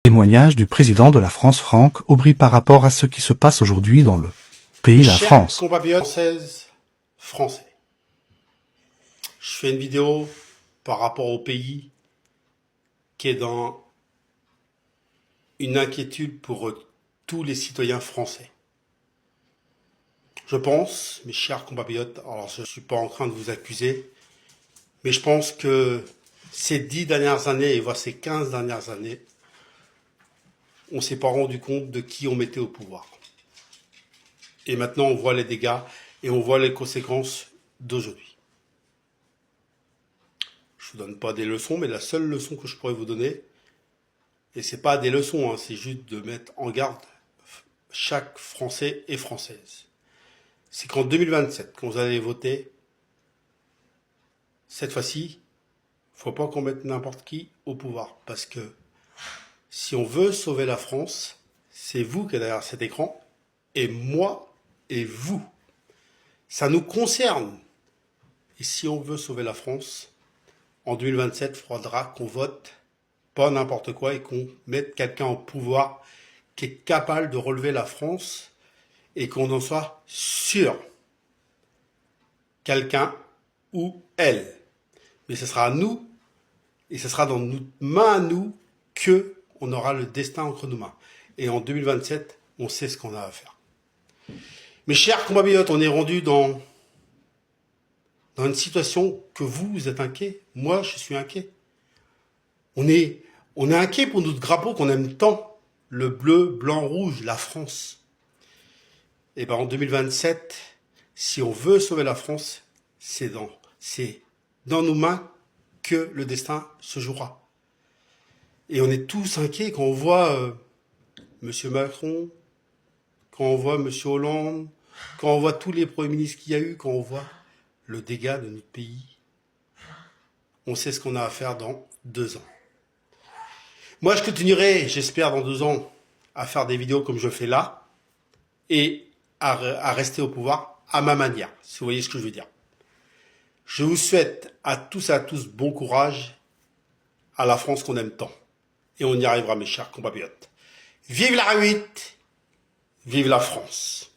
Témoignage du président de la France, Franck Aubry, par rapport à ce qui se passe aujourd'hui dans le pays, la France. Chers compatriotes français, je fais une vidéo par rapport au pays qui est dans une inquiétude pour tous les citoyens français. Je pense, mes chers compatriotes, alors je ne suis pas en train de vous accuser, mais je pense que ces 10 dernières années, et voire ces 15 dernières années, on ne s'est pas rendu compte de qui on mettait au pouvoir. Et maintenant, on voit les dégâts et on voit les conséquences d'aujourd'hui. Je ne vous donne pas des leçons, mais la seule leçon que je pourrais vous donner, et ce n'est pas des leçons, c'est juste de mettre en garde chaque Français et Française. C'est qu'en 2027, quand vous allez voter, cette fois-ci, il ne faut pas qu'on mette n'importe qui au pouvoir. Parce que si on veut sauver la France, c'est vous qui êtes derrière cet écran, et moi et vous. Ça nous concerne. Et si on veut sauver la France, en 2027, il faudra qu'on vote pas n'importe quoi et qu'on mette quelqu'un au pouvoir qui est capable de relever la France et qu'on en soit sûr. Quelqu'un ou elle. Mais ce sera à nous et ce sera dans notre main à nous que on aura le destin entre nos mains. Et en 2027, on sait ce qu'on a à faire. Mes chers compatriotes, on est rendu dans une situation que vous êtes inquiets. Moi, je suis inquiet. On est inquiet pour notre drapeau qu'on aime tant. Le bleu, blanc, rouge, la France. Et bien en 2027, si on veut sauver la France, c'est dans nos mains que le destin se jouera. Et on est tous inquiets quand on voit M. Macron, quand on voit M. Hollande, quand on voit tous les premiers ministres qu'il y a eu, quand on voit le dégât de notre pays. On sait ce qu'on a à faire dans 2 ans. Moi, je continuerai, j'espère, dans 2 ans, à faire des vidéos comme je fais là, et à rester au pouvoir à ma manière, si vous voyez ce que je veux dire. Je vous souhaite à tous et à tous bon courage à la France qu'on aime tant. Et on y arrivera, mes chers compatriotes. Vive la R8, vive la France.